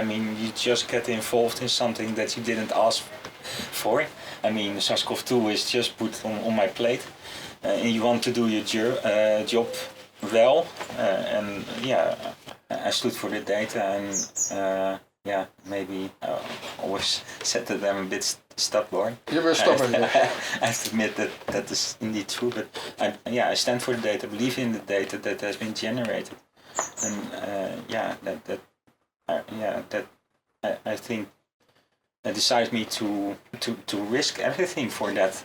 I mean, you just get involved in something that you didn't ask for. I mean, SARS-CoV-2 is just put on my plate. And you want to do your job well. And yeah, I stood for the data and yeah, maybe I always said that I'm a bit stubborn. You were stubborn. I have to admit that is indeed true, but I stand for the data, believe in the data that has been generated, and I think that decides me to risk everything for that.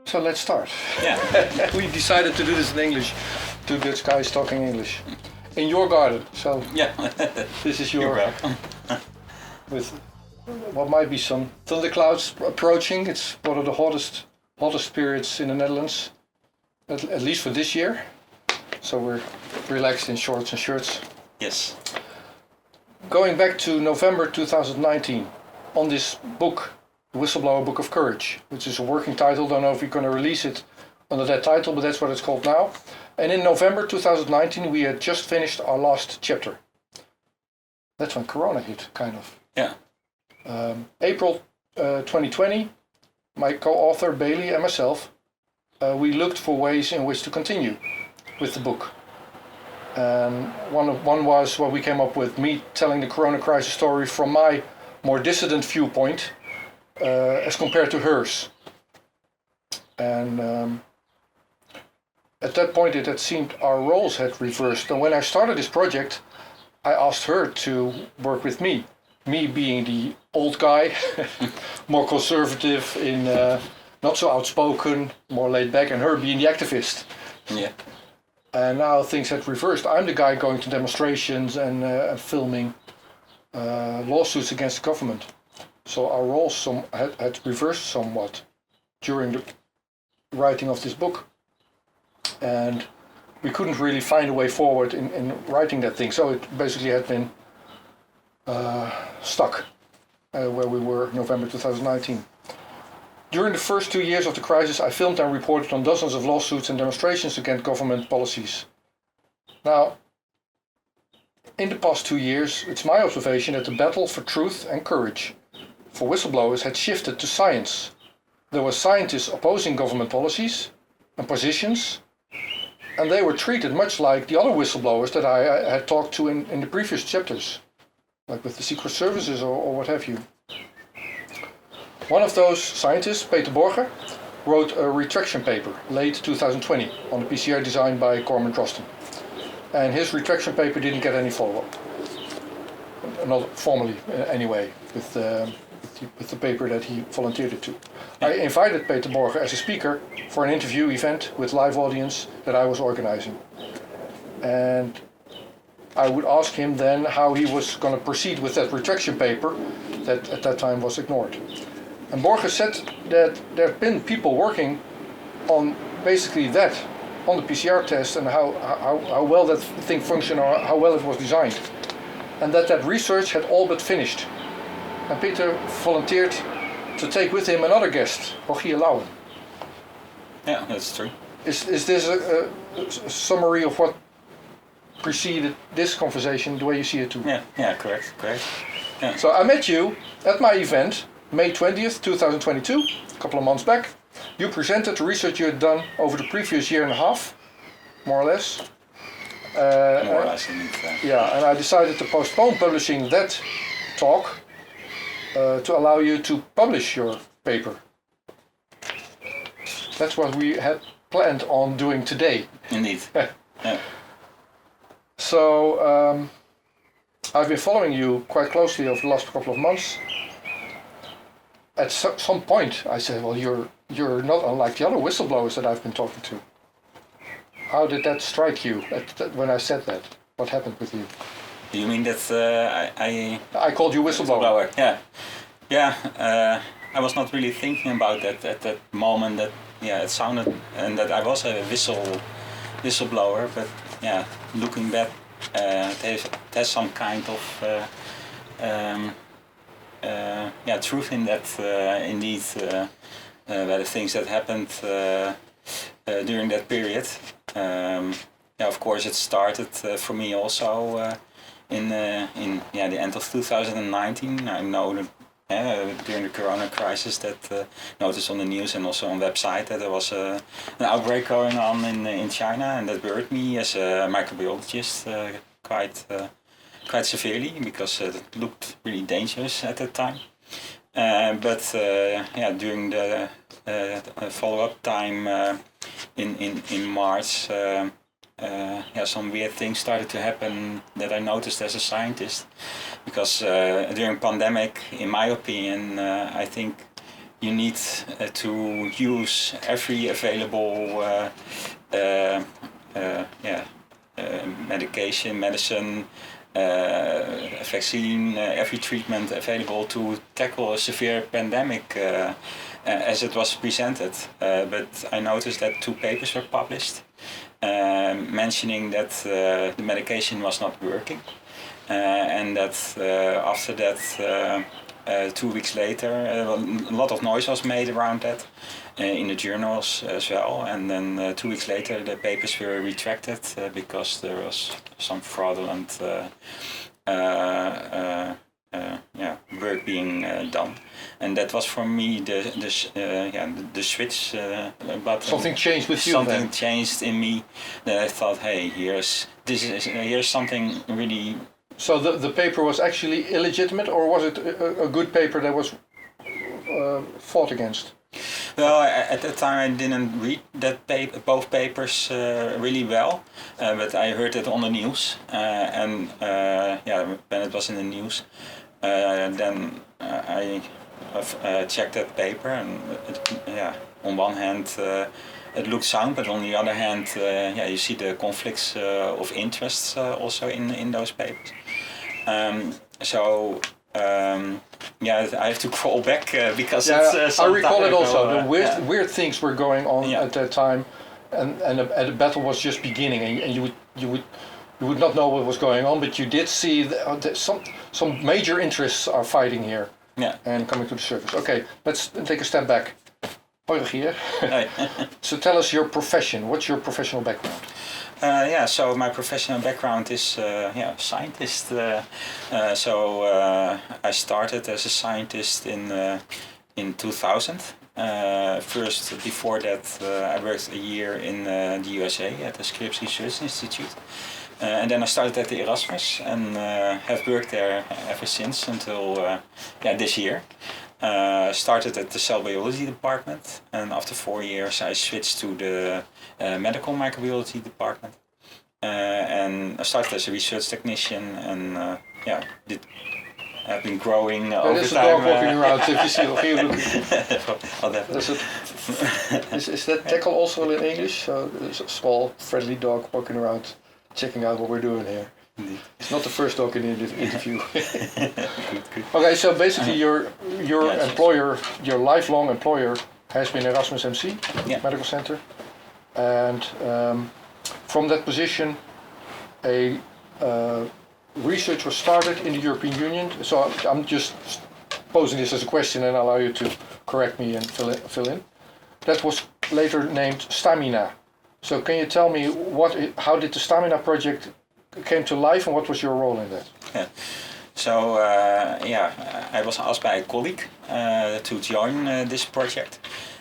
So let's start. Yeah. We decided to do this in English. Two Dutch guys talking English. In your garden. So yeah. This is You're welcome. With what might be some thunderclouds approaching. It's one of the hottest periods in the Netherlands. At least for this year. So we're relaxed in shorts and shirts. Yes. Going back to November 2019 on this book, The Whistleblower Book of Courage, which is a working title. Don't know if we're going to release it under that title, but that's what it's called now. And in November 2019, we had just finished our last chapter. That's when Corona hit, kind of. Yeah. April 2020, my co-author Bailey and myself, we looked for ways in which to continue with the book. One was what we came up with, me telling the Corona crisis story from my more dissident viewpoint, as compared to hers. And at that point it had seemed our roles had reversed. And when I started this project, I asked her to work with me. Me being the old guy, more conservative, not so outspoken, more laid back, and her being the activist. Yeah. And now things had reversed. I'm the guy going to demonstrations and filming lawsuits against the government. So our roles had reversed somewhat during the writing of this book. And we couldn't really find a way forward in writing that thing. So it basically had been stuck where we were November 2019. During the first 2 years of the crisis, I filmed and reported on dozens of lawsuits and demonstrations against government policies. Now, in the past 2 years, it's my observation that the battle for truth and courage for whistleblowers had shifted to science. There were scientists opposing government policies and positions, and they were treated much like the other whistleblowers that I had talked to in the previous chapters, like with the secret services or what have you. One of those scientists, Peter Borger, wrote a retraction paper late 2020 on the PCR designed by Corman Drosten. And his retraction paper didn't get any follow-up. Not formally, anyway, with the paper that he volunteered it to. I invited Peter Borger as a speaker for an interview event with live audience that I was organizing. And I would ask him then how he was going to proceed with that retraction paper that at that time was ignored. And Borger said that there have been people working on basically that, on the PCR test and how well that thing functioned or how well it was designed. And that research had all but finished. And Peter volunteered to take with him another guest, Rogier Louwen. Yeah, that's true. Is this a summary of what preceded this conversation, the way you see it too? Yeah, correct. Yeah. So I met you at my event, May 20th, 2022, a couple of months back. You presented the research you had done over the previous year and a half, more or less. More or less, indeed. Yeah, and I decided to postpone publishing that talk to allow you to publish your paper. That's what we had planned on doing today. Indeed. Yeah. So I've been following you quite closely over the last couple of months. At some point I said, well, you're not unlike the other whistleblowers that I've been talking to. How did that strike you when I said that? What happened with you? You mean that I called you whistleblower? Yeah. I was not really thinking about that at that moment. That it sounded and that I was a whistleblower, but yeah, looking back, it has some kind of truth in that. Indeed, were the things that happened during that period. Of course, it started for me also in the end of 2019. I know that during the Corona crisis that noticed on the news and also on website that there was an outbreak going on in China, and that worried me as a microbiologist quite severely because it looked really dangerous at that time. But during the follow-up time in March, some weird things started to happen that I noticed as a scientist. Because during pandemic, in my opinion, I think you need to use every available medicine, vaccine, every treatment available to tackle a severe pandemic as it was presented. But I noticed that 2 papers were published mentioning that the medication was not working. And that after that, 2 weeks later, a lot of noise was made around that in the journals as well. And then 2 weeks later, the papers were retracted because there was some fraudulent work being done. And that was for me the switch button. Something changed with you. Something changed in me that I thought, hey, here's something really. So the paper was actually illegitimate, or was it a good paper that was fought against? Well, at that time I didn't read that both papers really well, but I heard it on the news, and when it was in the news, then I checked that paper, and on one hand it looked sound, but on the other hand, you see the conflicts of interests also in those papers. I have to crawl back because it's. I recall it also. The weird things were going on at that time, and the battle was just beginning, and you would not know what was going on, but you did see that some major interests are fighting here. Yeah. And coming to the surface. Okay, let's take a step back. Hoi Rogier. Hi. So tell us your profession. What's your professional background? So my professional background is scientist. I started as a scientist in 2000. First, before that, I worked a year in the USA at the Scripps Research Institute. And then I started at the Erasmus and have worked there ever since until this year. Started at the cell biology department, and after 4 years I switched to the medical microbiology department. And I started as a research technician, and have been growing over time. There's a dog walking around. If you see Rogier, is that tackle also in English? So there's a small, friendly dog walking around, checking out what we're doing here. Indeed. It's not the first dog in the interview. Good. Okay, so basically your employer, your lifelong employer, has been Erasmus MC Medical Center, and from that position, a research was started in the European Union. So I'm just posing this as a question and allow you to correct me and fill in. That was later named Stamina. So can you tell me how did the Stamina project came to life, and what was your role in that? Yeah. So I was asked by a colleague to join this project,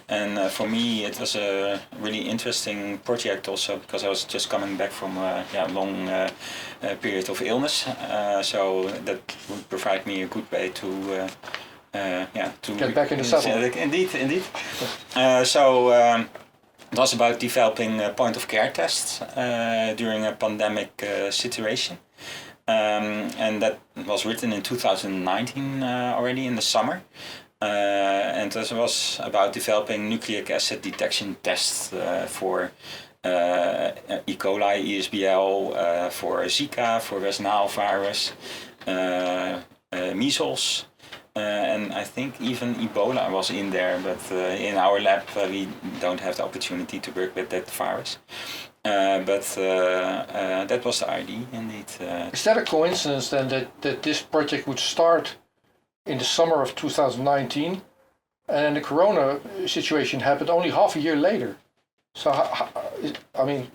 and for me it was a really interesting project also because I was just coming back from a long period of illness, so that would provide me a good way to get back in the saddle. Indeed. It was about developing point of care tests during a pandemic situation. And that was written in 2019 already in the summer. And it was about developing nucleic acid detection tests for E. coli, ESBL, for Zika, for West Nile virus, measles. And I think even Ebola was in there, but in our lab we don't have the opportunity to work with that virus. But that was the idea, indeed. Is that a coincidence then that this project would start in the summer of 2019, and the corona situation happened only half a year later. So, I mean...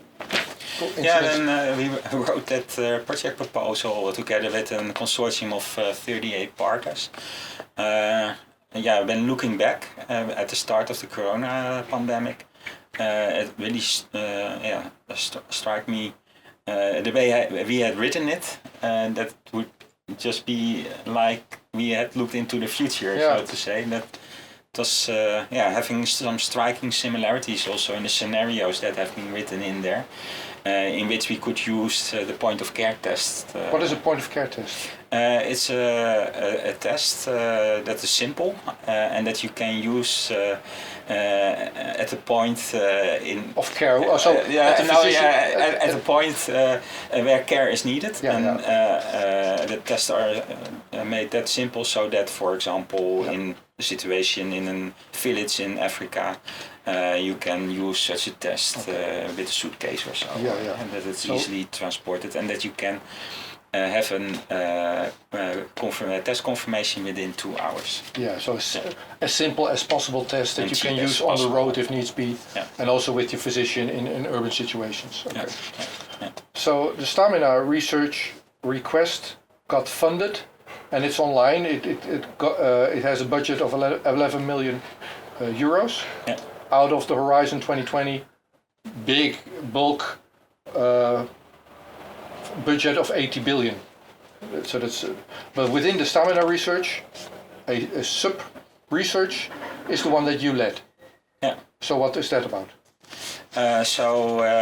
Yeah, then we wrote that project proposal together with a consortium of 38 partners. When looking back at the start of the corona pandemic, it really struck me the way we had written it, that would just be like we had looked into the future, so to say. That it was having some striking similarities also in the scenarios that have been written in there. In which we could use the point of care test. What is a point of care test? It's a test that is simple and that you can use at a point in of care. At a point where care is needed. The tests are made that simple so that, for example, in the situation in a village in Africa, you can use such a test with a suitcase or so, and that it's easily transported, and that you can have a test confirmation within 2 hours. Yeah, so as simple as possible test that you can use on the road if needs be, and also with your physician in urban situations. Okay. So the Stamina research request got funded, and it's online. It has a budget of 11 million euros. Yeah. Out of the Horizon 2020 big bulk budget of 80 billion. So that's but within the Stamina research, a sub research is the one that you led. Yeah. So what is that about?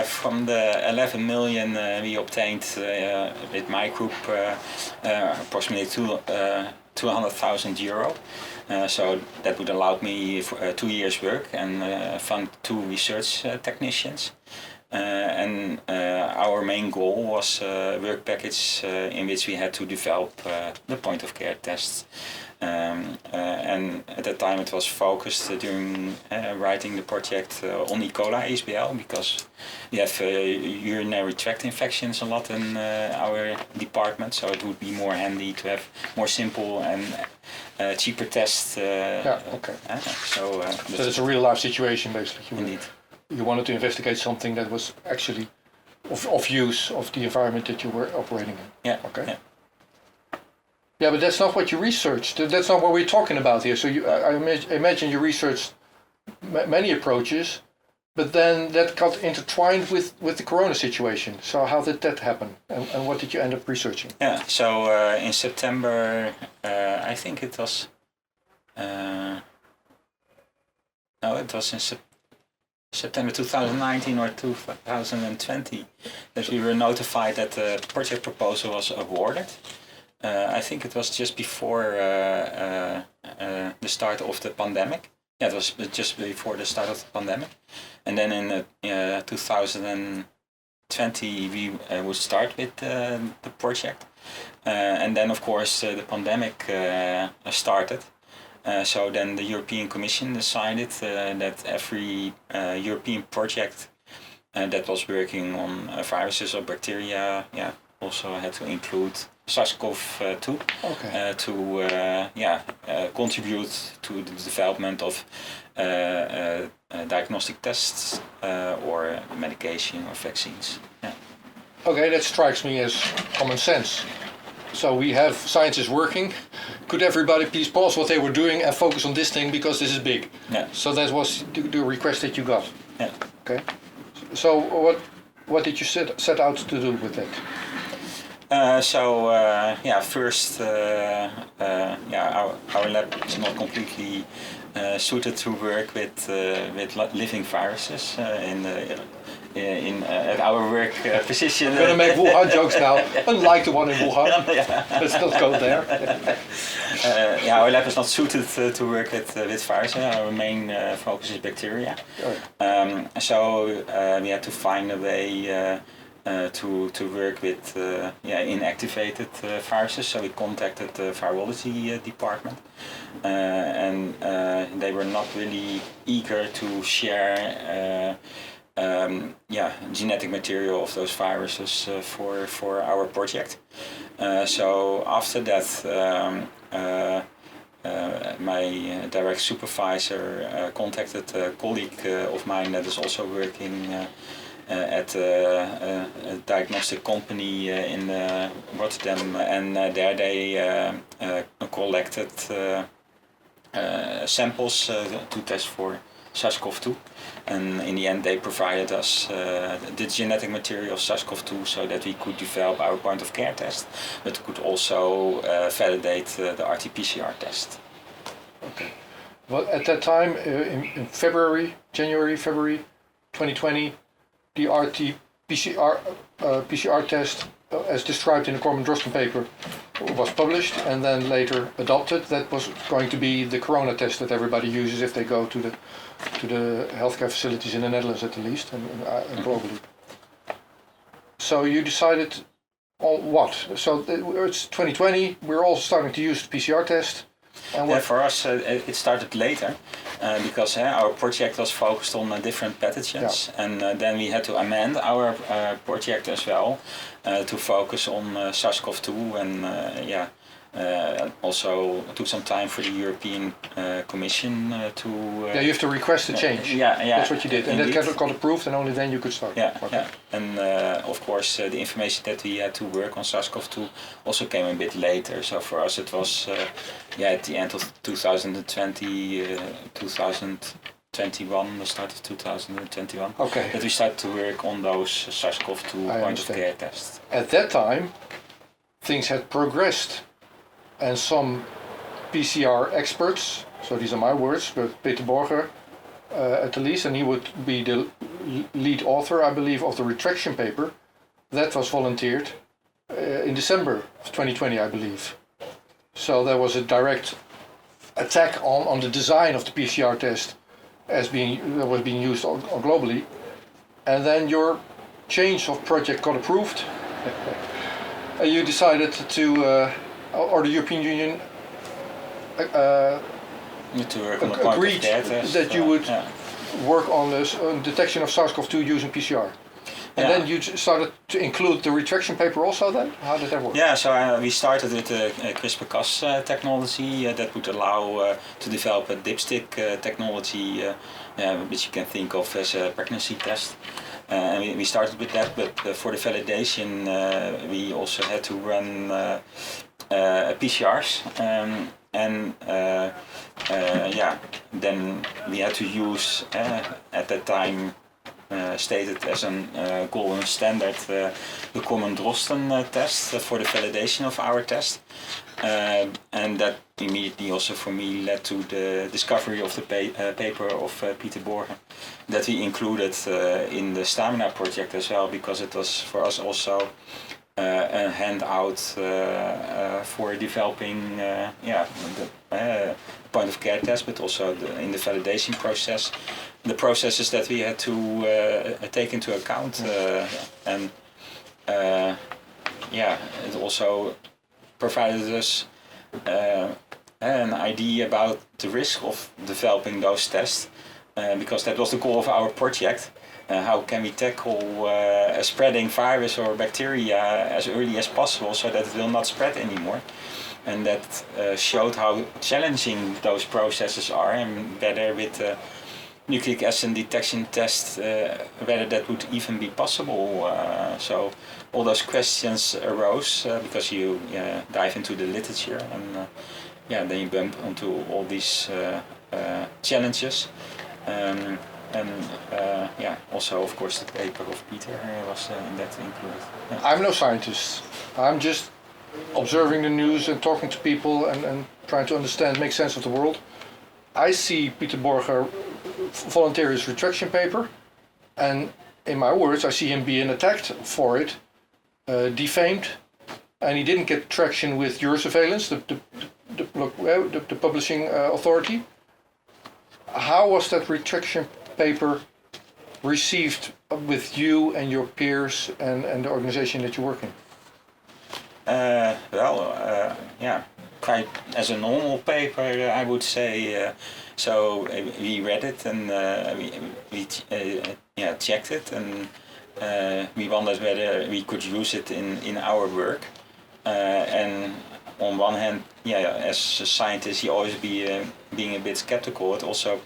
From the 11 million we obtained with my group approximately 200,000 euro. So that would allow me for 2 years work and fund 2 research technicians. And our main goal was a work package in which we had to develop the point of care tests. And at that time it was focused during writing the project on E. coli ASBL, because we have urinary tract infections a lot in our department, so it would be more handy to have more simple and cheaper tests. So it's a real life situation basically. Indeed. You wanted to investigate something that was actually of use of the environment that you were operating in. Yeah. Okay. Yeah. Yeah, but that's not what you researched. That's not what we're talking about here. So I imagine you researched many approaches, but then that got intertwined with the corona situation. So how did that happen? And what did you end up researching? Yeah, so in September, I think it was... it was in September 2019 or 2020 that we were notified that the project proposal was awarded. I think it was just before the start of the pandemic. Yeah, it was just before the start of the pandemic. And then in 2020 we would start with the project. And then of course the pandemic started. So then the European Commission decided that every European project that was working on viruses or bacteria also had to include SARS-CoV-2 to contribute to the development of diagnostic tests or medication or vaccines. Yeah. Okay, that strikes me as common sense. So we have scientists working. Could everybody please pause what they were doing and focus on this thing because this is big? Yeah. So that was the request that you got. Yeah. Okay. So what did you set out to do with that? First, our lab is not completely suited to work with living viruses at our work position. I'm going to make Wuhan jokes now, unlike the one in Wuhan. Let's not go there. Our lab is not suited to work with viruses. Our main focus is bacteria. So we had to find a way to work with inactivated viruses. So we contacted the virology department, and they were not really eager to share genetic material of those viruses for our project. So after that, my direct supervisor contacted a colleague of mine that is also working at a diagnostic company in Rotterdam, and there they collected samples to test for SARS-CoV-2, and in the end they provided us the genetic material of SARS-CoV-2 so that we could develop our point of care test, but could also validate the RT-PCR test. Okay. Well, at that time, in January, February 2020, the RT-PCR PCR test, as described in the Corman-Drosten paper, was published and then later adopted. That was going to be the corona test that everybody uses if they go to the healthcare facilities in the Netherlands at the least, and globally. So you decided on what? So it's 2020, we're all starting to use the PCR test. And yeah, for us it started later because our project was focused on different pathogens, and then we had to amend our project as well to focus on SARS-CoV-2, and also took some time for the European Commission to... yeah, you have to request a change. Yeah, that's what you did, and indeed. that got approved, and only then you could start. Yeah, okay. Yeah. And of course the information that we had to work on SARS-CoV-2 also came a bit later. So for us it was at the end of 2020, 2021, the start of 2021, okay, that we started to work on those SARS-CoV-2 point of care tests. At that time, things had progressed, and some PCR experts, so these are my words, but Peter Borger at the least, and he would be the lead author, I believe, of the retraction paper that was volunteered in December of 2020, I believe. So there was a direct attack on the design of the PCR test that was being used globally, and then your change of project got approved. And you decided to, or the European Union to work on the point agreed of care test, that you would work on this detection of SARS-CoV-2 using PCR. And then you started to include the retraction paper also then? How did that work? Yeah, so we started with CRISPR-Cas technology that would allow to develop a dipstick technology, which you can think of as a pregnancy test. And we started with that, but for the validation we also had to run PCRs. Then we had to use, at that time, stated as a golden standard, the Corman-Drosten test for the validation of our test. And that immediately also for me led to the discovery of the paper of Peter Borger that we included in the Stamina project as well, because it was for us also a handout for developing the point of care test, but also in the validation process, the processes that we had to take into account, it also provided us an idea about the risk of developing those tests, because that was the goal of our project. How can we tackle a spreading virus or bacteria as early as possible so that it will not spread anymore? And that showed how challenging those processes are, and whether with nucleic acid detection test, whether that would even be possible. So all those questions arose because you dive into the literature, and then you bump onto all these challenges. Also of course the paper of Peter was in that included. Yeah. I'm no scientist. I'm just observing the news and talking to people and trying to understand, make sense of the world. I see Peter Borger volunteer his retraction paper, and in my words I see him being attacked for it, defamed, and he didn't get traction with Eurosurveillance, the publishing authority. How was that retraction paper received with you and your peers and the organization that you work in? Quite as a normal paper, I would say. So we read it and we checked it, and we wondered whether we could use it in our work. And on one hand, as a scientist, you always being a bit skeptical. It also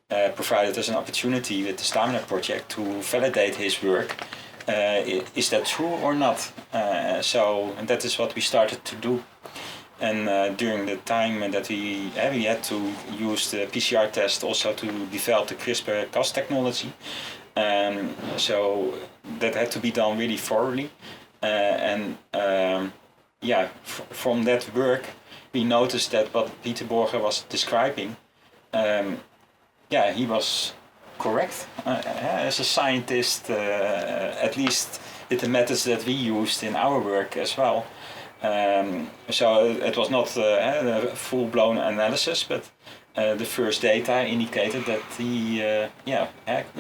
provided us an opportunity with the Stamina project to validate his work. Is that true or not? So that is what we started to do. And during the time that we had to use the PCR test also to develop the CRISPR-Cas technology. So that had to be done really thoroughly. From that work, we noticed that what Peter Borger was describing, he was correct. As a scientist, at least with the methods that we used in our work as well. So it was not a full-blown analysis, but the first data indicated that he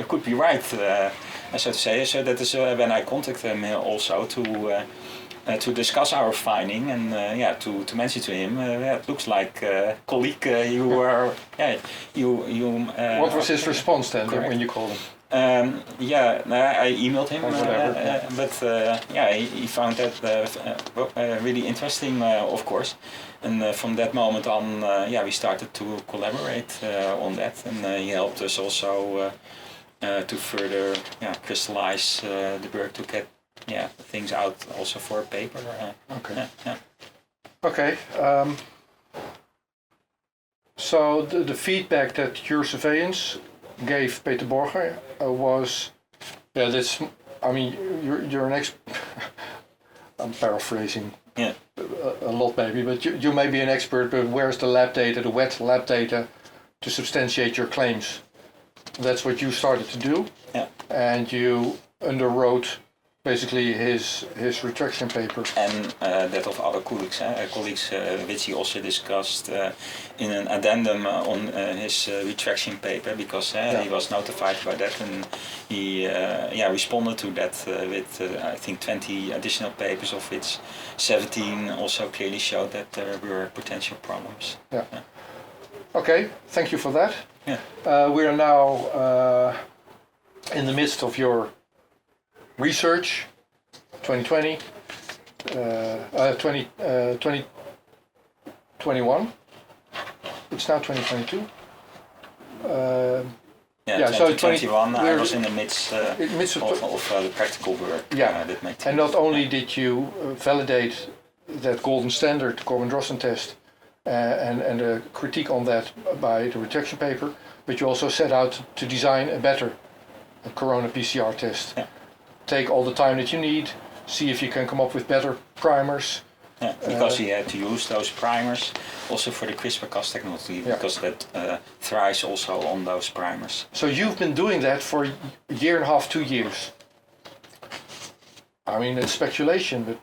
could be right, so to say. So that is when I contacted him also to discuss our finding and to mention to him, it looks like colleague, you are What was his response then when you called him? I emailed him, he found that really interesting, of course. And from that moment on, we started to collaborate on that, and he helped us also to further crystallize the work to get things out also for a paper. Okay. So the feedback that your surveillance gave Peter Borger was, you're an I'm paraphrasing a lot maybe, but you may be an expert, but where's the lab data, the wet lab data, to substantiate your claims? That's what you started to do, and you underwrote basically his retraction paper. And that of other colleagues which he also discussed in an addendum on his retraction paper, because he was notified by that, and he responded to that with I think 20 additional papers, of which 17 also clearly showed that there were potential problems. Okay, thank you for that. We are now in the midst of your research, 2020, 2021. It's now 2022. So 2021 I was in the midst of the practical work. With my team. And not only did you validate that golden standard Corbin-Drosten test and a critique on that by the retraction paper, but you also set out to design a better corona PCR test. Take all the time that you need, see if you can come up with better primers. Because you had to use those primers also for the CRISPR-Cas technology, because that thrives also on those primers. So you've been doing that for a year and a half, 2 years. I mean, it's speculation, but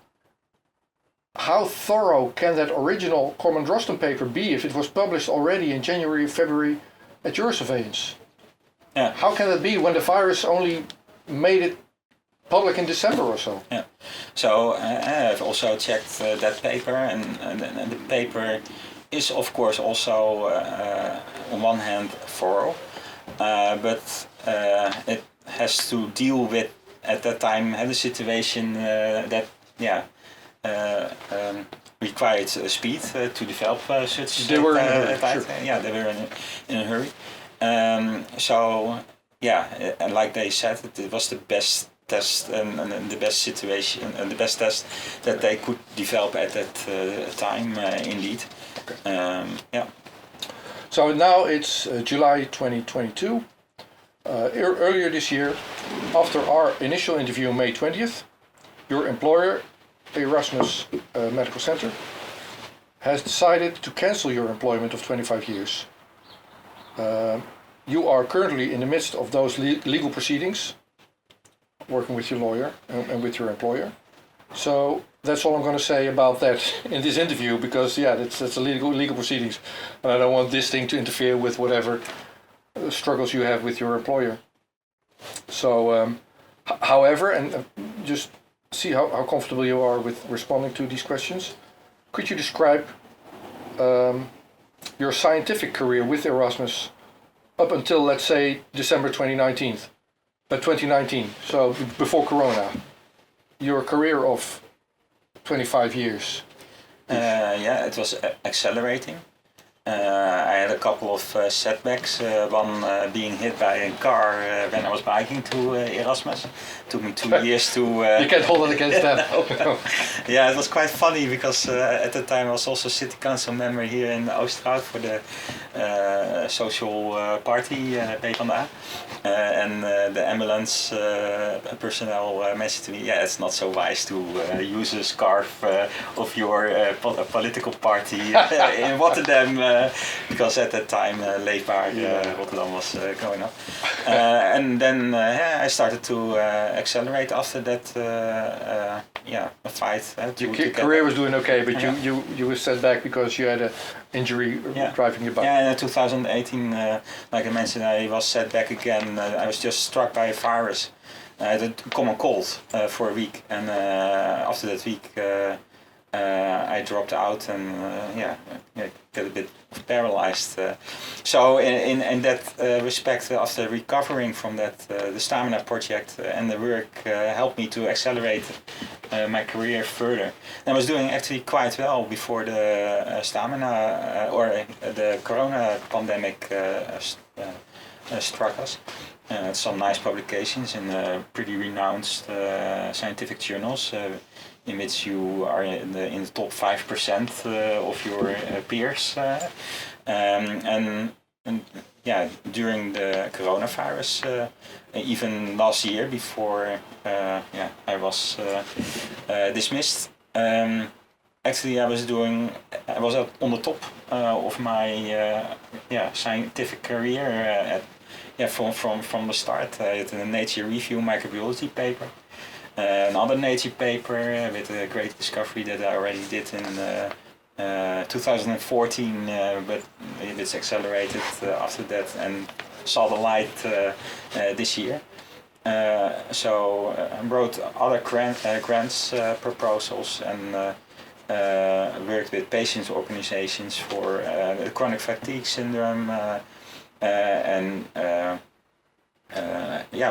how thorough can that original Corbin-Drosten paper be if it was published already in January or February at your surveillance? How can that be when the virus only made it public in December or so? So I've also checked that paper, and the paper is of course also on one hand thorough, but it has to deal with at that time the situation that required speed to develop such. They were in a hurry. They were in a hurry. And like they said, it was the best test and the best situation and the best test that they could develop at that time, indeed. So now it's July 2022. Earlier this year, after our initial interview on May 20th, your employer, Erasmus Medical Center, has decided to cancel your employment of 25 years. You are currently in the midst of those legal proceedings, working with your lawyer and with your employer. So that's all I'm going to say about that in this interview, because that's a legal proceedings, and I don't want this thing to interfere with whatever struggles you have with your employer. So, however, and just see how comfortable you are with responding to these questions. Could you describe your scientific career with Erasmus up until, let's say, December 2019, so before Corona, your career of 25 years? Yeah, it was accelerating. I had a couple of setbacks. One being hit by a car when I was biking to Erasmus. Took me 2 years to... You can't hold it against them. Yeah, it was quite funny because at the time I was also city council member here in Oosterhout for the social party, PvdA. And the ambulance personnel mentioned to me, yeah, it's not so wise to use a scarf of your political party in Rotterdam, because at that time Leefbaar Rotterdam was going up. And then I started to accelerate after that a fight. Your career was doing okay, but you were set back because you had an injury driving your bike. Yeah, in 2018, like I mentioned, I was set back again. I was just struck by a virus. I had a common cold for a week, and after that week I dropped out and got a bit paralyzed. So in that respect, after recovering from that, the Stamina project and the work helped me to accelerate my career further. And I was doing actually quite well before the Stamina or the Corona pandemic struck us. Some nice publications in pretty renowned scientific journals, in which you are in the top 5% of your peers. And during the coronavirus, even last year before I was dismissed, actually I was on the top of my scientific career from the start. I had a Nature Review microbiology paper. Another Nature paper with a great discovery that I already did in 2014, but it's accelerated after that and saw the light this year. So I wrote other grants proposals and worked with patients' organizations for the chronic fatigue syndrome, and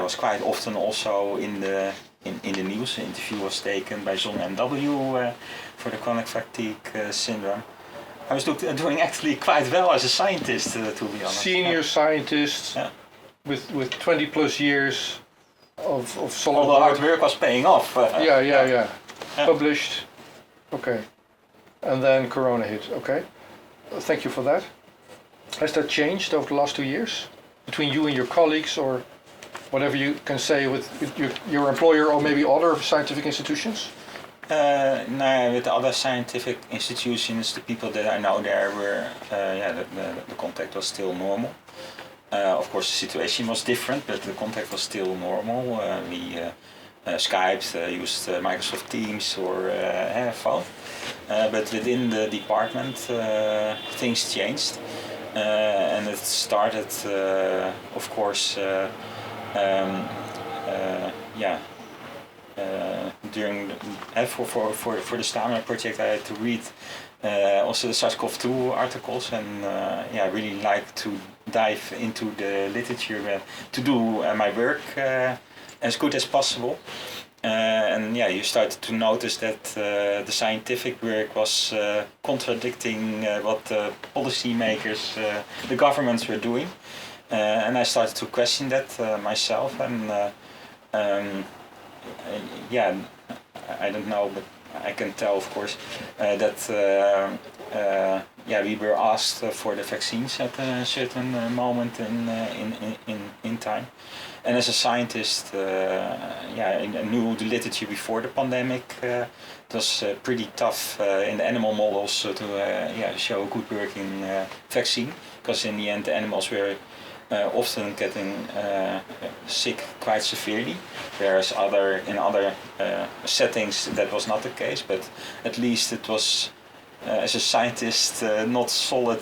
was quite often also in the news. The interview was taken by Zon MW for the chronic fatigue syndrome. I was doing actually quite well as a scientist, to be honest. Senior scientist with 20 plus years of solid all the hard work was paying off. Published. Okay. And then Corona hit. Okay. Thank you for that. Has that changed over the last 2 years between you and your colleagues, or whatever you can say with your employer or maybe other scientific institutions? No, with the other scientific institutions, the people that I know there were, the contact was still normal. Of course, the situation was different, but the contact was still normal. We Skyped, used Microsoft Teams or phone. But within the department, things changed. And it started, of course, during for the Stamina project, I had to read also the SARS-CoV-2 articles, and I really like to dive into the literature to do my work as good as possible. And you started to notice that the scientific work was contradicting what the policymakers, the governments were doing. And I started to question that myself, and I don't know, but I can tell, of course, that we were asked for the vaccines at a certain moment in time. And as a scientist, I knew the literature before the pandemic. It was pretty tough in the animal models to show a good working vaccine, because in the end the animals were often getting sick quite severely, whereas in other settings that was not the case. But at least it was, as a scientist, not solid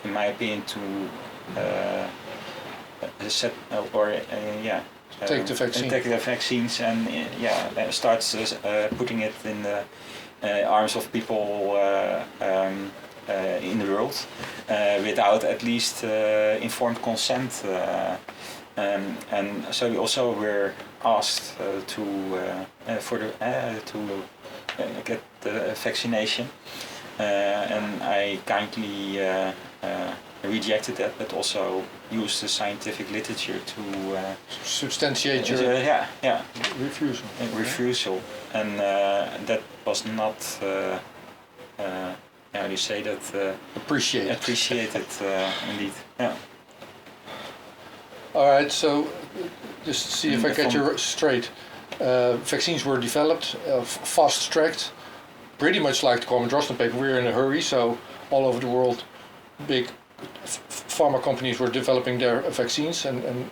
in my opinion, to take the vaccine. Take the vaccines and start putting it in the arms of people in the world without at least informed consent. And so we also were asked to get the vaccination, and I kindly rejected that, but also used the scientific literature to substantiate your refusal. Refusal, and that was not. How do you say that? Appreciated, indeed. Yeah. All right. So, just to see if I get you straight. Vaccines were developed, fast-tracked, pretty much like the Common Drosten paper. We were in a hurry, so all over the world, big pharma companies were developing their vaccines, and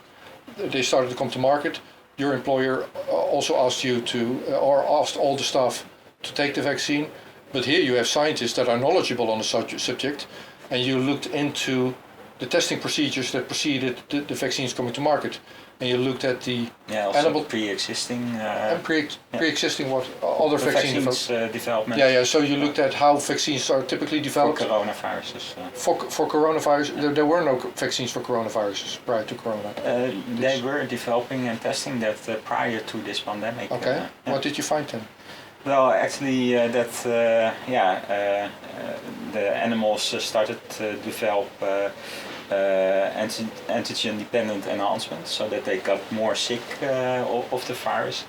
they started to come to market. Your employer also asked you to, or asked all the staff to take the vaccine. But here you have scientists that are knowledgeable on the subject, and you looked into the testing procedures that preceded the vaccines coming to market, and you looked at the animal pre-existing pre-existing what other vaccines development. So you looked at how vaccines are typically developed for coronaviruses. For coronavirus, there were no vaccines for coronaviruses prior to corona. They were developing and testing that prior to this pandemic. Okay. What did you find then? Well, actually, the animals started to develop antigen-dependent enhancement, so that they got more sick of the virus,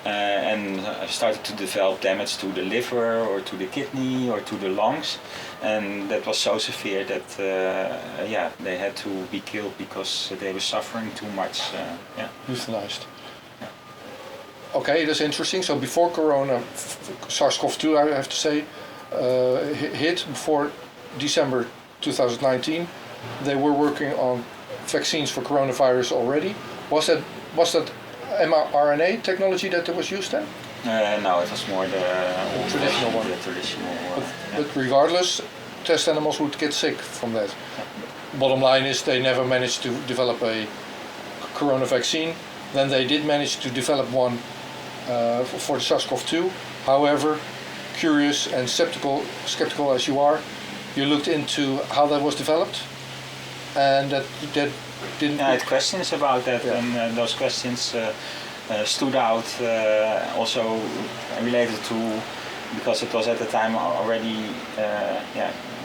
and started to develop damage to the liver or to the kidney or to the lungs, and that was so severe that they had to be killed because they were suffering too much. Euthanized. Okay, that's interesting. So before Corona, SARS-CoV-2, I have to say, hit before December 2019, they were working on vaccines for coronavirus already. Was that mRNA technology that was used then? No, it was more the traditional one. But regardless, test animals would get sick from that. Bottom line is they never managed to develop a corona vaccine. Then they did manage to develop one for the SARS-CoV-2. However, curious and skeptical as you are, you looked into how that was developed, and that didn't. I had questions about that, and those questions stood out. Also related to, because it was at the time already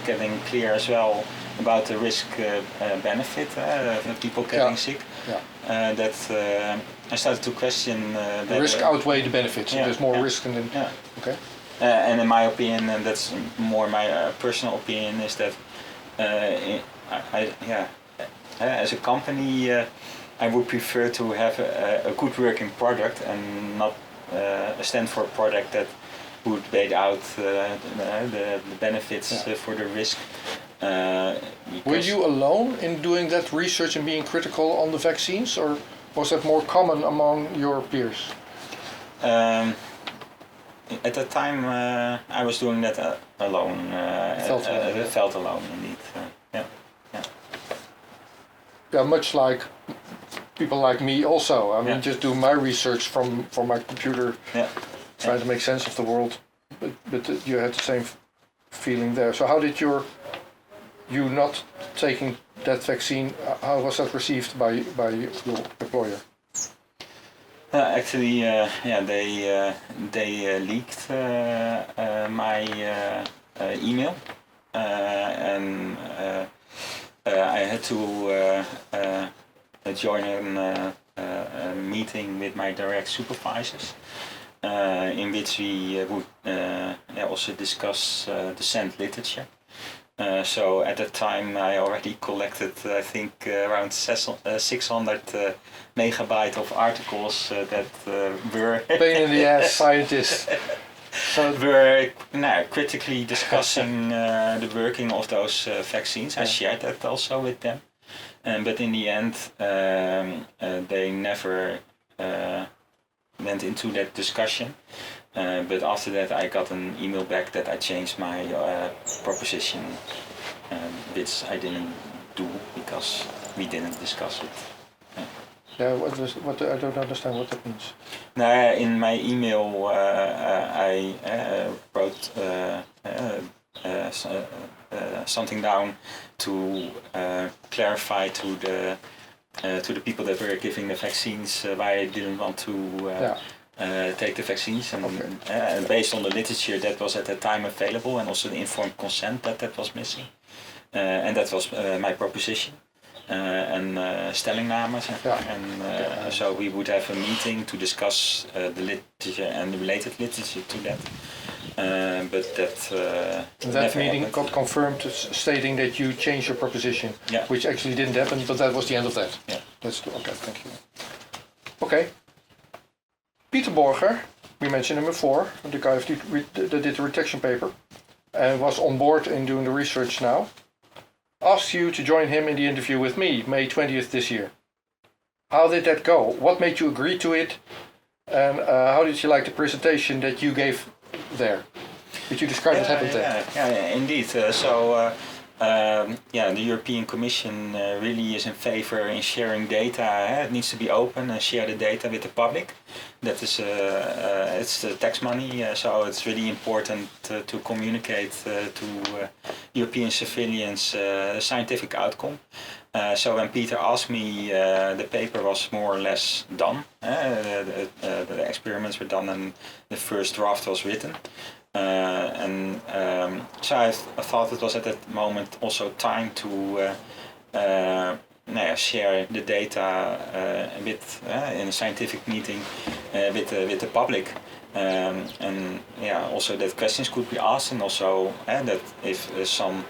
getting clear as well about the risk benefit of people getting sick. That I started to question the risk outweigh the benefits. There's more risk than okay. And in my opinion, and that's more my personal opinion, is that as a company, I would prefer to have a good working product and not stand for a product that would weigh out the benefits for the risk. Were you alone in doing that research and being critical on the vaccines, or was that more common among your peers? At the time, I was doing that alone. Felt alone, indeed. Much like people like me also. I mean, just do my research from my computer, trying to make sense of the world. But you had the same feeling there. So how did you not taking that vaccine, how was that received by your employer? Actually, they leaked my email, and I had to join a meeting with my direct supervisors, in which we would also discuss the scent literature. So at that time I already collected, I think, around 600 megabyte of articles that were pain in the ass scientists. So were critically discussing the working of those vaccines. I shared that also with them, but in the end they never went into that discussion. But after that I got an email back that I changed my proposition, which I didn't do because we didn't discuss it. What I don't understand what that means. In my email I wrote something down to clarify to the to the people that were giving the vaccines why I didn't want to take the vaccines, and based on the literature that was at that time available, and also the informed consent that was missing, and that was my proposition. En stellingname, zeg maar. So we would have a meeting to discuss the literature and the related literature to that. But that meeting got confirmed, stating that you changed your proposition, which actually didn't happen, but that was the end of that. Yeah. That's good. Okay, thank you. Okay. Peter Borger, we mentioned him before, the guy that did the retraction paper, and was on board in doing the research now, asked you to join him in the interview with me, May 20th this year. How did that go? What made you agree to it? And how did you like the presentation that you gave there? Did you describe what happened there? Yeah, indeed. The European Commission really is in favor in sharing data. It needs to be open and share the data with the public. That is, it's the tax money, so it's really important to communicate to European civilians the scientific outcome. So when Peter asked me, the paper was more or less done. The experiments were done and the first draft was written. So I thought it was at that moment also time to share the data a bit in a scientific meeting with the public, and also that questions could be asked, and also that if some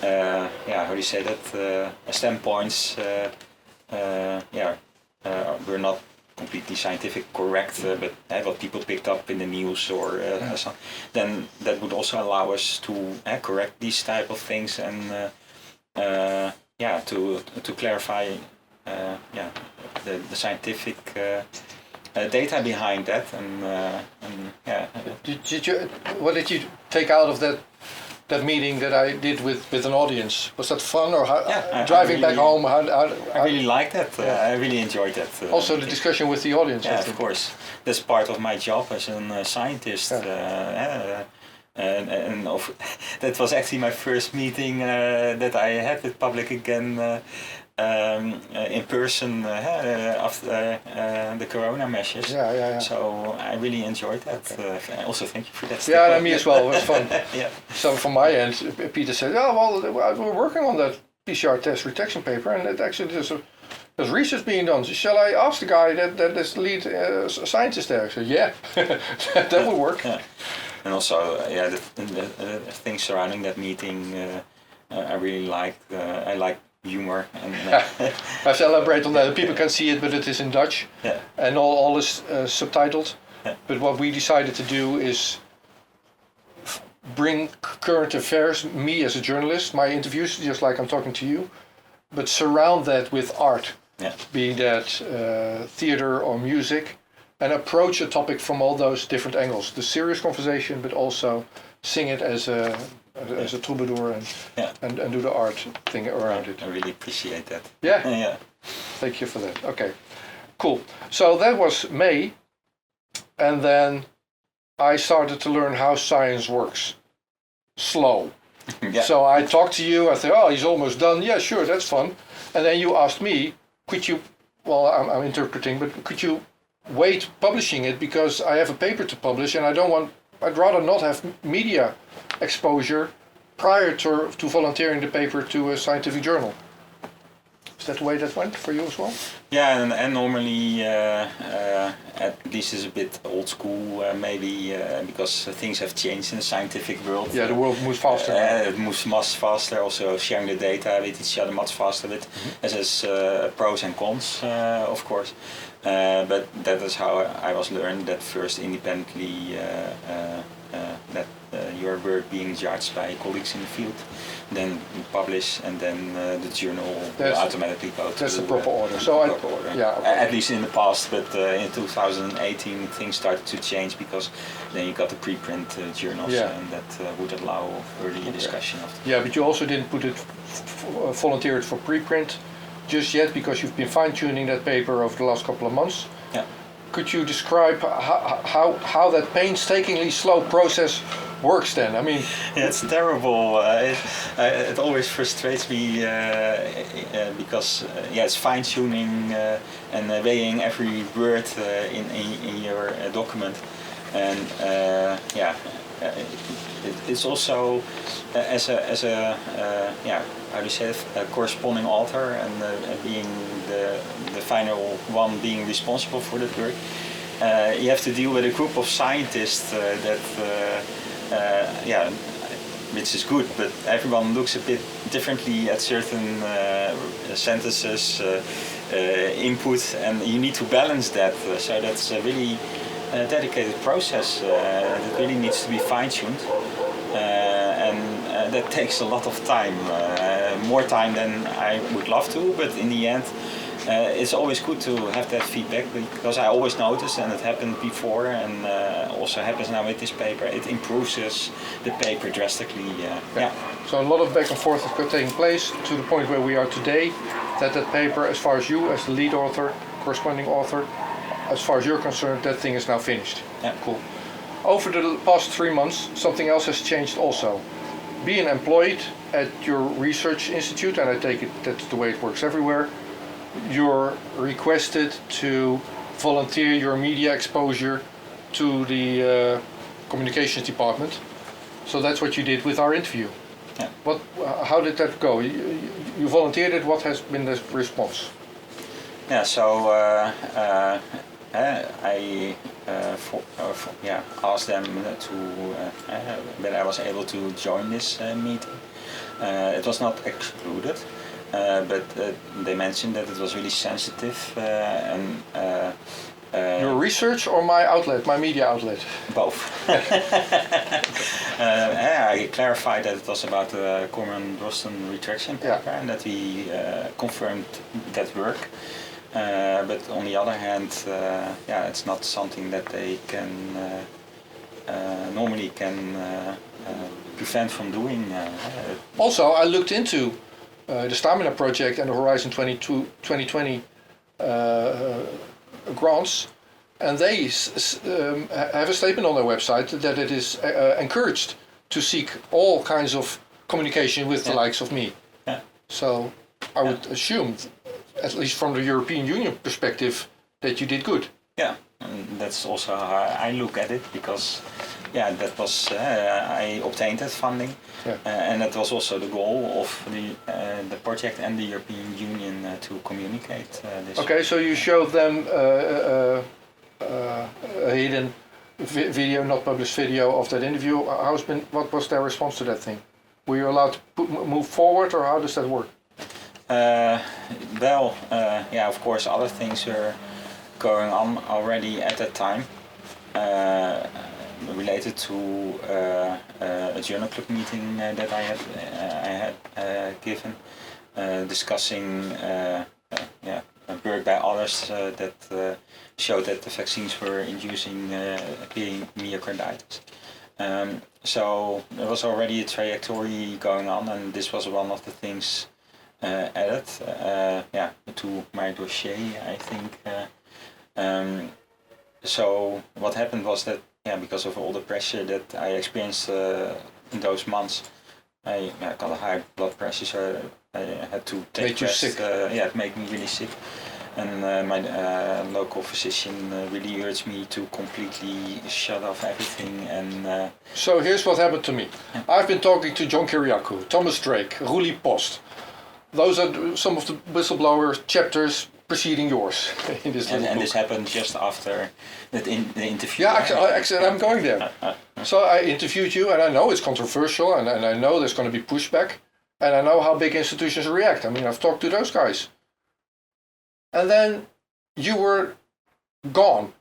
how do you say that standpoints were not completely scientific correct, but what people picked up in the news or then that would also allow us to correct these type of things, and to clarify the scientific data behind that, What did you take out of that meeting that I did with an audience? Was that fun, or driving back home? I really liked that. I really enjoyed that. Also, the discussion with the audience. Yeah, of course. That's part of my job as a scientist. That was actually my first meeting that I had with public again. In person after the corona measures. So I really enjoyed that. Okay. Also, thank you for that. Yeah, me as well. It was fun. So from my end, Peter said, we're working on that PCR test retraction paper, and it actually there's research being done. So shall I ask the guy that is the lead scientist there? So that would work. Yeah. And also, the things surrounding that meeting, I really liked. I like humor, and I shall elaborate on that. People can see it, but it is in Dutch, and all is subtitled. But what we decided to do is bring current affairs, me as a journalist, my interviews, just like I'm talking to you, but surround that with art, be that theater or music, and approach a topic from all those different angles. The serious conversation, but also sing it as a troubadour and do the art thing around it. I really appreciate that. Yeah? Thank you for that. Okay, cool. So that was May, and then I started to learn how science works. Slow. So I talked to you, I thought, he's almost done. Yeah, sure, that's fun. And then you asked me, could you, I'm interpreting, but could you wait publishing it, because I have a paper to publish and I'd rather not have media exposure prior to volunteering the paper to a scientific journal. Is that the way that went for you as well? Yeah, and normally, at least it's a bit old school, maybe, because things have changed in the scientific world. Yeah, the world moves faster. It moves much faster, also sharing the data with each other much faster, as pros and cons, of course. But that is how I was learned that first independently, that your work being judged by colleagues in the field, then you publish, and then the journal will automatically go to the proper order. So proper order. Yeah, okay. At least in the past, but in 2018 things started to change, because then you got the preprint journals, and that would allow earlier discussion of the but you also didn't put it volunteered for preprint just yet, because you've been fine-tuning that paper over the last couple of months. Yeah. Could you describe how that painstakingly slow process works then? I mean, it's terrible. It always frustrates me because it's fine tuning and weighing every word in your document, and it's also as a how do you say it, a corresponding author and being the final one being responsible for that work. You have to deal with a group of scientists which is good, but everyone looks a bit differently at certain sentences, input, and you need to balance that. So that's a really dedicated process that really needs to be fine-tuned, and that takes a lot of time, more time than I would love to, but in the end it's always good to have that feedback, because I always notice, and it happened before and also happens now with this paper, it improves the paper drastically. So a lot of back and forth is taking place to the point where we are today, that paper, as far as you as the lead author, corresponding author, as far as you're concerned, that thing is now finished. Yeah. Cool. Over the past 3 months, something else has changed also. Being employed at your research institute, and I take it that's the way it works everywhere, you're requested to volunteer your media exposure to the communications department. So that's what you did with our interview. Yeah. How did that go? You volunteered it. What has been the response? Yeah. So I asked them to that I was able to join this meeting. It was not excluded. But they mentioned that it was really sensitive and your research or my outlet, my media outlet? Both. I clarified that it was about the Corman Boston retraction paper, and that we confirmed that work. But on the other hand, it's not something that they can normally prevent from doing. Also, I looked into the Stamina project and the Horizon 2020 grants, and they have a statement on their website that it is encouraged to seek all kinds of communication with the likes of me. Yeah. So I would assume, at least from the European Union perspective, that you did good. Yeah, and that's also how I look at it, because that was I obtained that funding, and that was also the goal of the project and the European Union to communicate this. Okay, so you showed them a hidden video, not published video of that interview. What was their response to that thing? Were you allowed to move forward, or how does that work? Of course, other things were going on already at that time. Related to a journal club meeting that I had given, discussing work by others that showed that the vaccines were inducing myocarditis. So there was already a trajectory going on, and this was one of the things added to my dossier, I think. So what happened was that, because of all the pressure that I experienced in those months, I got a high blood pressure, so I had to take rest. It made me really sick, and my local physician really urged me to completely shut off everything. And so here's what happened to me. I've been talking to John Kiriakou, Thomas Drake, Roelie Post. Those are some of the whistleblower chapters preceding yours in this little book. And this happened just after the interview. Yeah, actually, I'm going there. So I interviewed you, and I know it's controversial, and I know there's going to be pushback, and I know how big institutions react. I mean, I've talked to those guys. And then you were gone,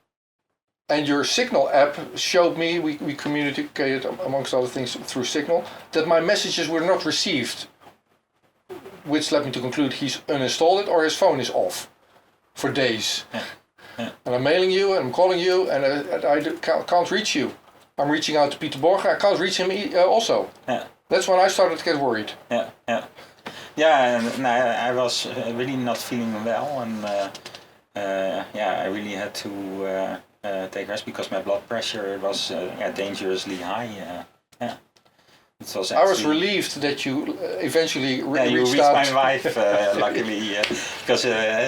and your Signal app showed me, we communicated amongst other things through Signal, that my messages were not received, which led me to conclude he's uninstalled it or his phone is off for days. And I'm mailing you and I'm calling you, and I can't reach you. I'm reaching out to Peter Borger, I can't reach him also. That's when I started to get worried. And I was really not feeling well, and I really had to take rest because my blood pressure was dangerously high. It was I was relieved that you eventually you reached reached out. my wife, luckily, because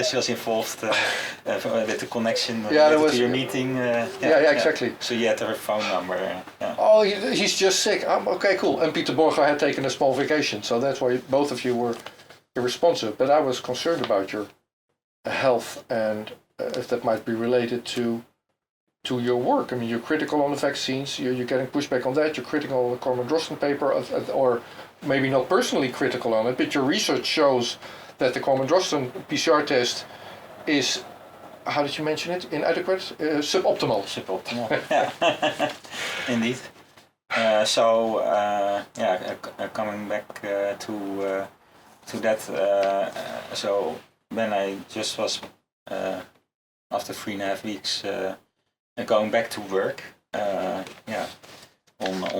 she was involved with the connection to your meeting. Exactly. So you had her phone number. Oh, he's just sick. Okay, cool. And Peter Borger had taken a small vacation, so that's why both of you were irresponsive. But I was concerned about your health and if that might be related to your work. I mean, you're critical on the vaccines, you're getting pushback on that, you're critical on the Corman-Drosten paper, or maybe not personally critical on it, but your research shows that the Corman-Drosten PCR test is, how did you mention it, inadequate? Suboptimal. Suboptimal, yeah. Indeed. Coming back to that, so when I just was, after 3.5 weeks, going back to work, on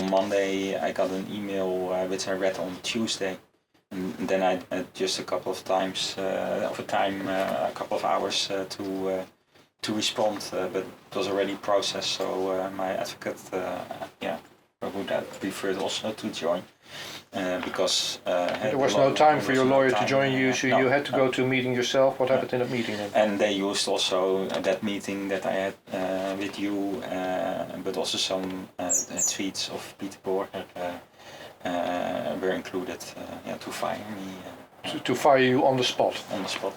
Monday I got an email which I read on Tuesday, and then I had just a couple of times a couple of hours to respond, but it was already processed. So my advocate, would have preferred also to join. Because there was no time for your lawyer to join you, so you had to go to a meeting yourself. What happened in that meeting then? And they used also that meeting that I had with you, but also some tweets of Peter Borger were included to fire me. To fire you on the spot. On the spot.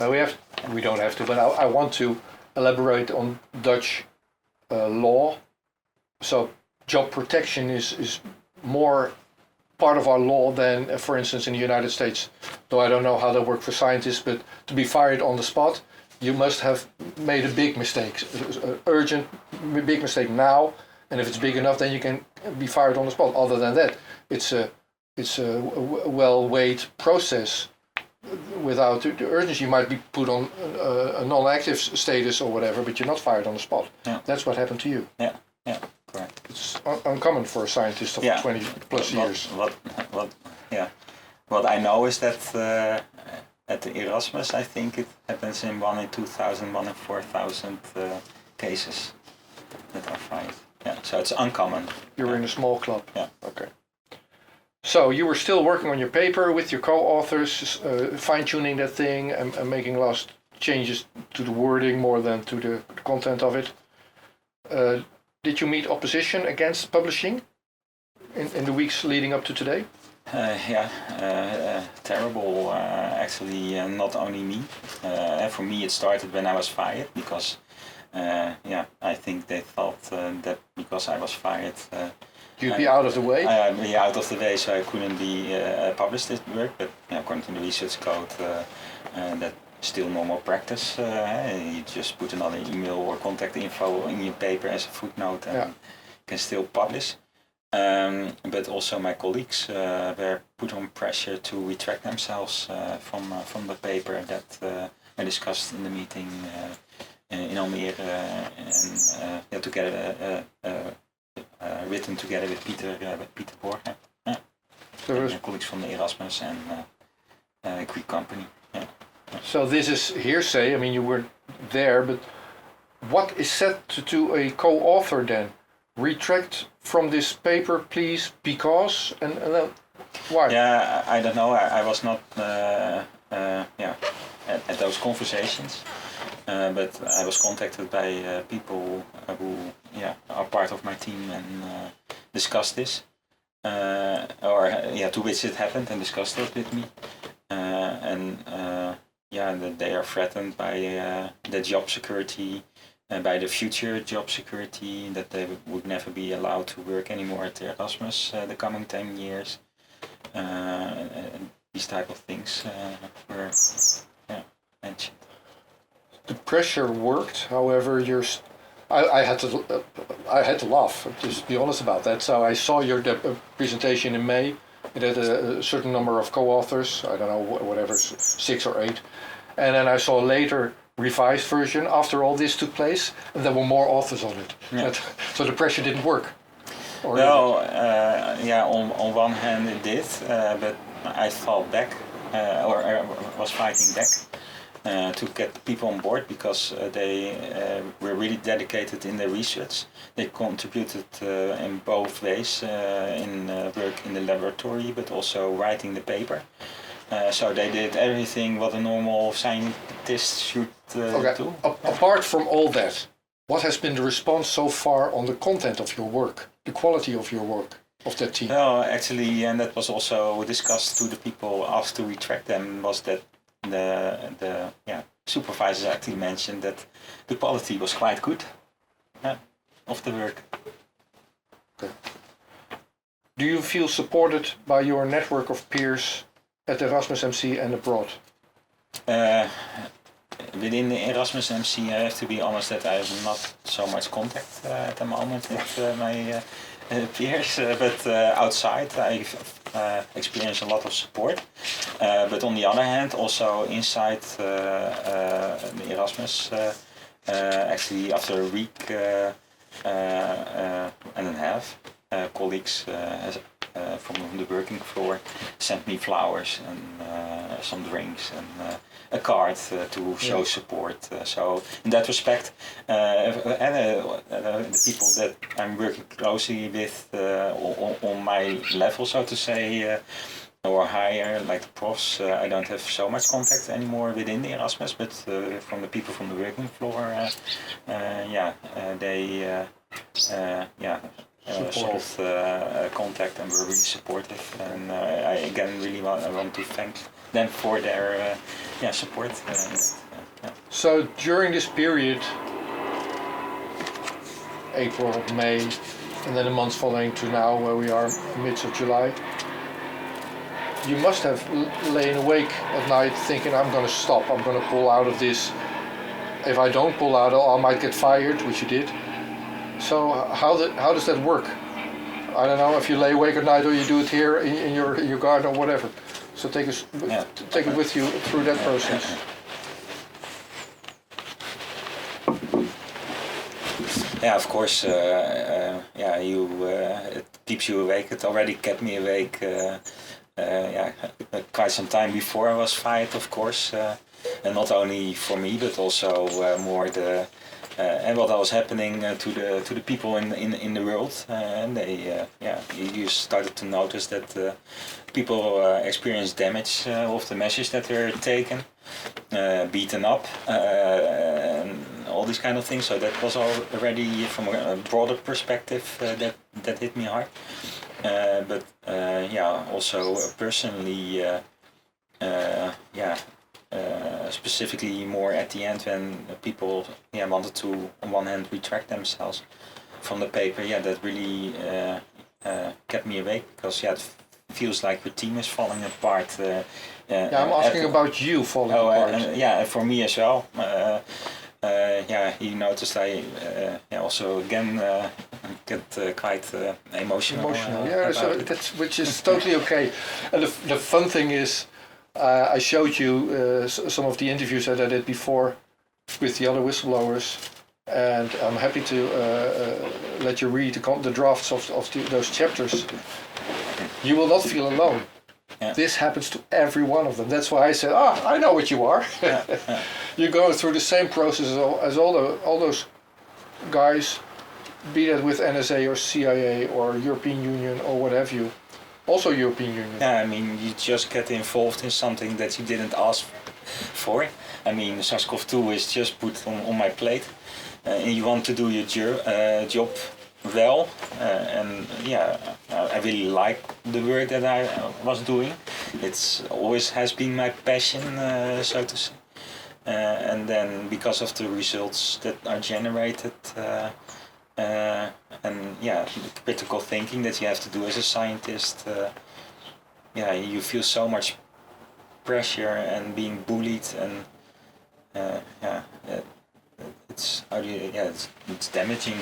We don't have to, but I want to elaborate on Dutch law. So job protection is more part of our law than, for instance, in the United States. Though I don't know how that works for scientists, but to be fired on the spot, you must have made a big mistake, urgent big mistake now, and if it's big enough, then you can be fired on the spot. Other than that, it's a well-weighed process. Without the urgency, you might be put on a non-active status or whatever, but you're not fired on the spot. Yeah. That's what happened to you. Yeah. Correct. It's uncommon for a scientist of 20 plus years. What I know is that at the Erasmus, I think it happens in 1 in 2,000, 1 in 4,000 cases that are fired. Yeah, so it's uncommon. You're in a small club. Yeah. Okay. So you were still working on your paper with your co-authors, fine-tuning that thing and making last changes to the wording more than to the content of it. Did you meet opposition against publishing in the weeks leading up to today? Terrible. Actually, not only me. For me, it started when I was fired because, I think they thought that because I was fired, you'd be out of the way. Be out of the way, so I couldn't be published this work. But according to the research code, that. Still normal practice. You just put another email or contact info in your paper as a footnote and can still publish. But also my colleagues were put on pressure to retract themselves from the paper that I discussed in the meeting in Almere and together written together with Peter Borger. So colleagues from the Erasmus and Greek company. So this is hearsay. I mean, you weren't there, but what is said to a co-author then? Retract from this paper, please, because, and why? Yeah, I don't know. I was not at those conversations, but I was contacted by people who are part of my team and discussed this, to which it happened and discussed it with me, that they are threatened by the job security, by the future job security, that they would never be allowed to work anymore at Erasmus the coming 10 years. And these type of things were mentioned. The pressure worked, however, I had to laugh, just be honest about that. So I saw your presentation in May. It had a certain number of co-authors, I don't know, whatever, 6 or 8. And then I saw a later revised version after all this took place, and there were more authors on it. Yeah. So the pressure didn't work. On one hand it did, but I fought back, or was fighting back. to get the people on board, because they were really dedicated in their research. They contributed in both ways, in work in the laboratory, but also writing the paper. So they did everything what a normal scientist should do. Apart from all that, what has been the response so far on the content of your work, the quality of your work, of that team? Well, actually, and that was also discussed to the people after we tracked them, was that the supervisors actually mentioned that the quality was quite good of the work. Okay. Do you feel supported by your network of peers at Erasmus MC and abroad? Within the Erasmus MC, I have to be honest that I have not so much contact at the moment with my peers, but outside I experience a lot of support. But on the other hand, also inside the Erasmus, actually after a week and a half, colleagues from the working floor sent me flowers and some drinks and a card to show support. So in that respect, the people that I'm working closely with on my level, so to say, or higher, like the profs, I don't have so much contact anymore within the Erasmus, but from the people from the working floor, they solved contact and were really supportive, and I again really want to thank them for their support. So during this period, April, May, and then the months following to now, where we are midst of July, you must have lain awake at night thinking, I'm going to stop, I'm going to pull out of this. If I don't pull out, I might get fired, which you did. So how does that work? I don't know if you lay awake at night or you do it here in your garden or whatever. So take it with you through that process. Yeah, of course. It keeps you awake. It already kept me awake. Quite some time before I was fired, of course, and not only for me, but also more the and what was happening to the people in the world, and they you started to notice that people experience damage of the measures that were taken, beaten up, and all these kind of things. So that was already from a broader perspective that hit me hard. But also personally, specifically more at the end when people wanted to, on one hand, retract themselves from the paper. That really kept me awake, because it feels like your team is falling apart. I'm asking about you falling apart. For me as well. You noticed I also again get quite emotional. So which is totally okay. And the fun thing is, I showed you some of the interviews that I did before with the other whistleblowers, and I'm happy to let you read the drafts of those chapters. You will not feel alone. Yeah. This happens to every one of them. That's why I said, I know what you are. You go through the same process as all those guys, be that with NSA or CIA or European Union or what have you. Also European Union. Yeah, I mean, you just get involved in something that you didn't ask for. I mean, SARS-CoV-2 is just put on my plate. And you want to do your job well. I really like the work that I was doing. It's always has been my passion, so to say. And then because of the results that are generated, the critical thinking that you have to do as a scientist, you feel so much pressure and being bullied, and it's damaging.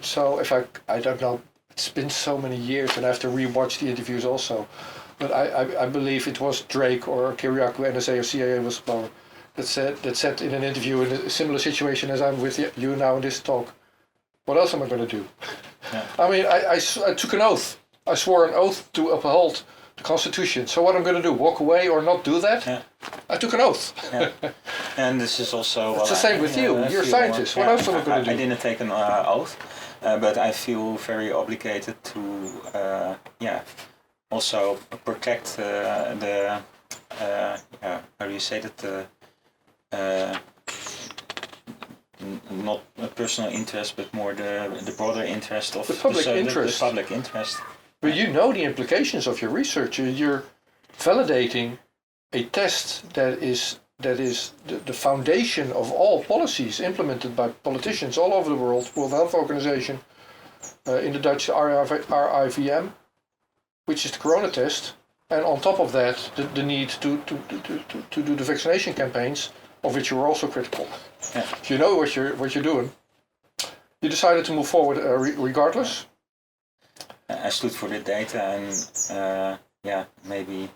So if I don't know, it's been so many years, and I have to rewatch the interviews also. But I believe it was Drake or Kiriakou, NSA or CIA whistleblower, that said in an interview in a similar situation as I'm with you now in this talk, what else am I going to do? Yeah. I mean, I took an oath. I swore an oath to uphold the Constitution. So what I'm going to do? Walk away or not do that? Yeah. I took an oath. Yeah. And this is also... It's the same with you. You're a scientist. What else am I going to do? I didn't take an oath, but I feel very obligated to, also protect the, how do you say that, not a personal interest, but more the broader interest of the public interest. The public interest. But you know the implications of your research. You're validating a test that is the foundation of all policies implemented by politicians all over the world, World Health Organization, in the Dutch RIVM, which is the corona test, and on top of that, the need to do the vaccination campaigns, of which you were also critical. Yeah. If you know what you're doing, you decided to move forward regardless. I stood for the data and maybe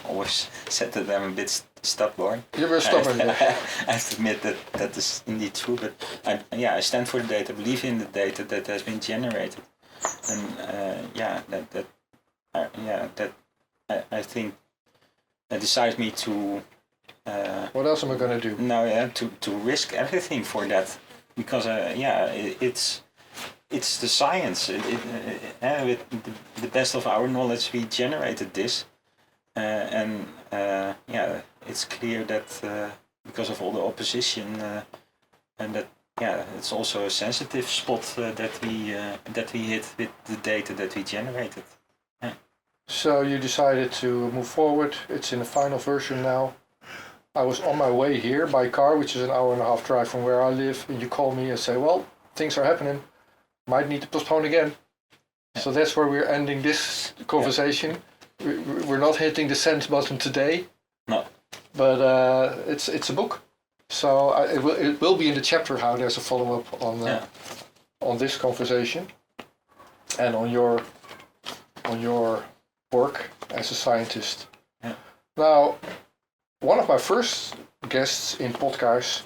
always said that I'm a bit stubborn. You were stubborn. I have to admit that is indeed true, but I stand for the data, believe in the data that has been generated, and I think that decides me to. What else am I going to do? No, to risk everything for that, because it's the science. With the best of our knowledge, we generated this, and it's clear that because of all the opposition, and that it's also a sensitive spot that we hit with the data that we generated. Yeah. So you decided to move forward. It's in the final version now. I was on my way here by car, which is an hour and a half drive from where I live, and you call me and say, well, things are happening. Might need to postpone again. Yeah. So that's where we're ending this conversation. Yeah. We're not hitting the send button today. No. But it's a book. So it will be in the chapter how there's a follow-up on this conversation and on your work as a scientist. Yeah. Now, one of my first guests in Potkaars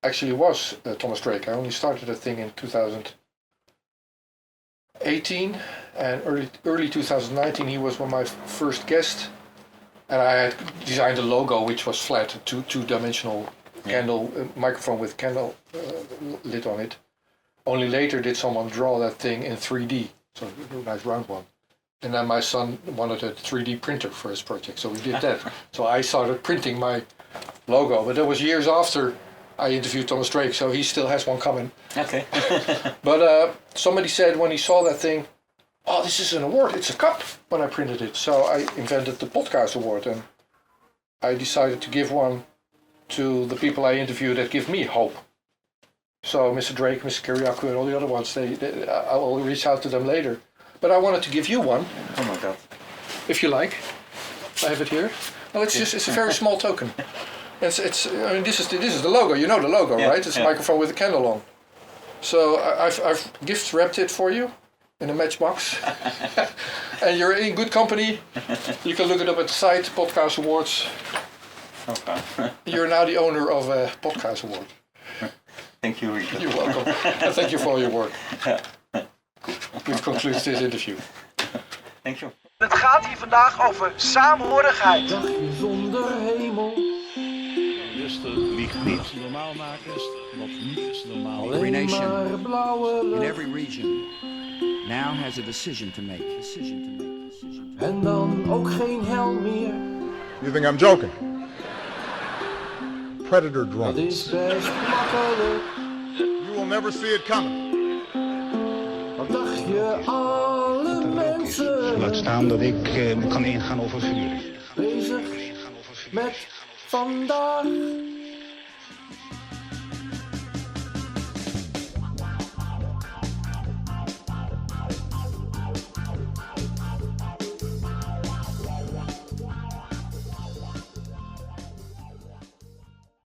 actually was Thomas Drake. I only started that thing in 2018, and early 2019 he was one of my first guests, and I had designed a logo which was flat, two-dimensional candle microphone with candle lit on it. Only later did someone draw that thing in 3D, so a nice round one. And then my son wanted a 3D printer for his project, so we did that. So I started printing my logo, but that was years after I interviewed Thomas Drake, so he still has one coming. Okay. But somebody said when he saw that thing, oh, this is an award, it's a cup, when I printed it. So I invented the Potkaars Award, and I decided to give one to the people I interviewed that give me hope. So Mr. Drake, Mr. Kiriakou, and all the other ones, I will reach out to them later. But I wanted to give you one. Oh my God! If you like, I have it here. No, it's a very small token. It's. I mean, this is the logo. You know the logo, right? It's a microphone with a candle on. So I've gift wrapped it for you in a matchbox, and you're in good company. You can look it up at the site Potkaars Awards. Okay. You're now the owner of a Potkaars Award. Thank you. You're welcome. And thank you for all your work. Which concludes this interview. Thank you. Het gaat hier vandaag over saamhorigheid. Dagje zonder hemel. Rustig, liegt niet. Normaal maken is wat niet is normaal. Alleen maar blauwe in lucht. every region now has a decision to make. En dan ook geen hel meer. You think I'm joking? Predator Dat drones. is best makkelijk. You will never see it coming. Wat dacht je alle mensen? Laat staan dat ik kan ingaan over vuur. Bezig met vandaag.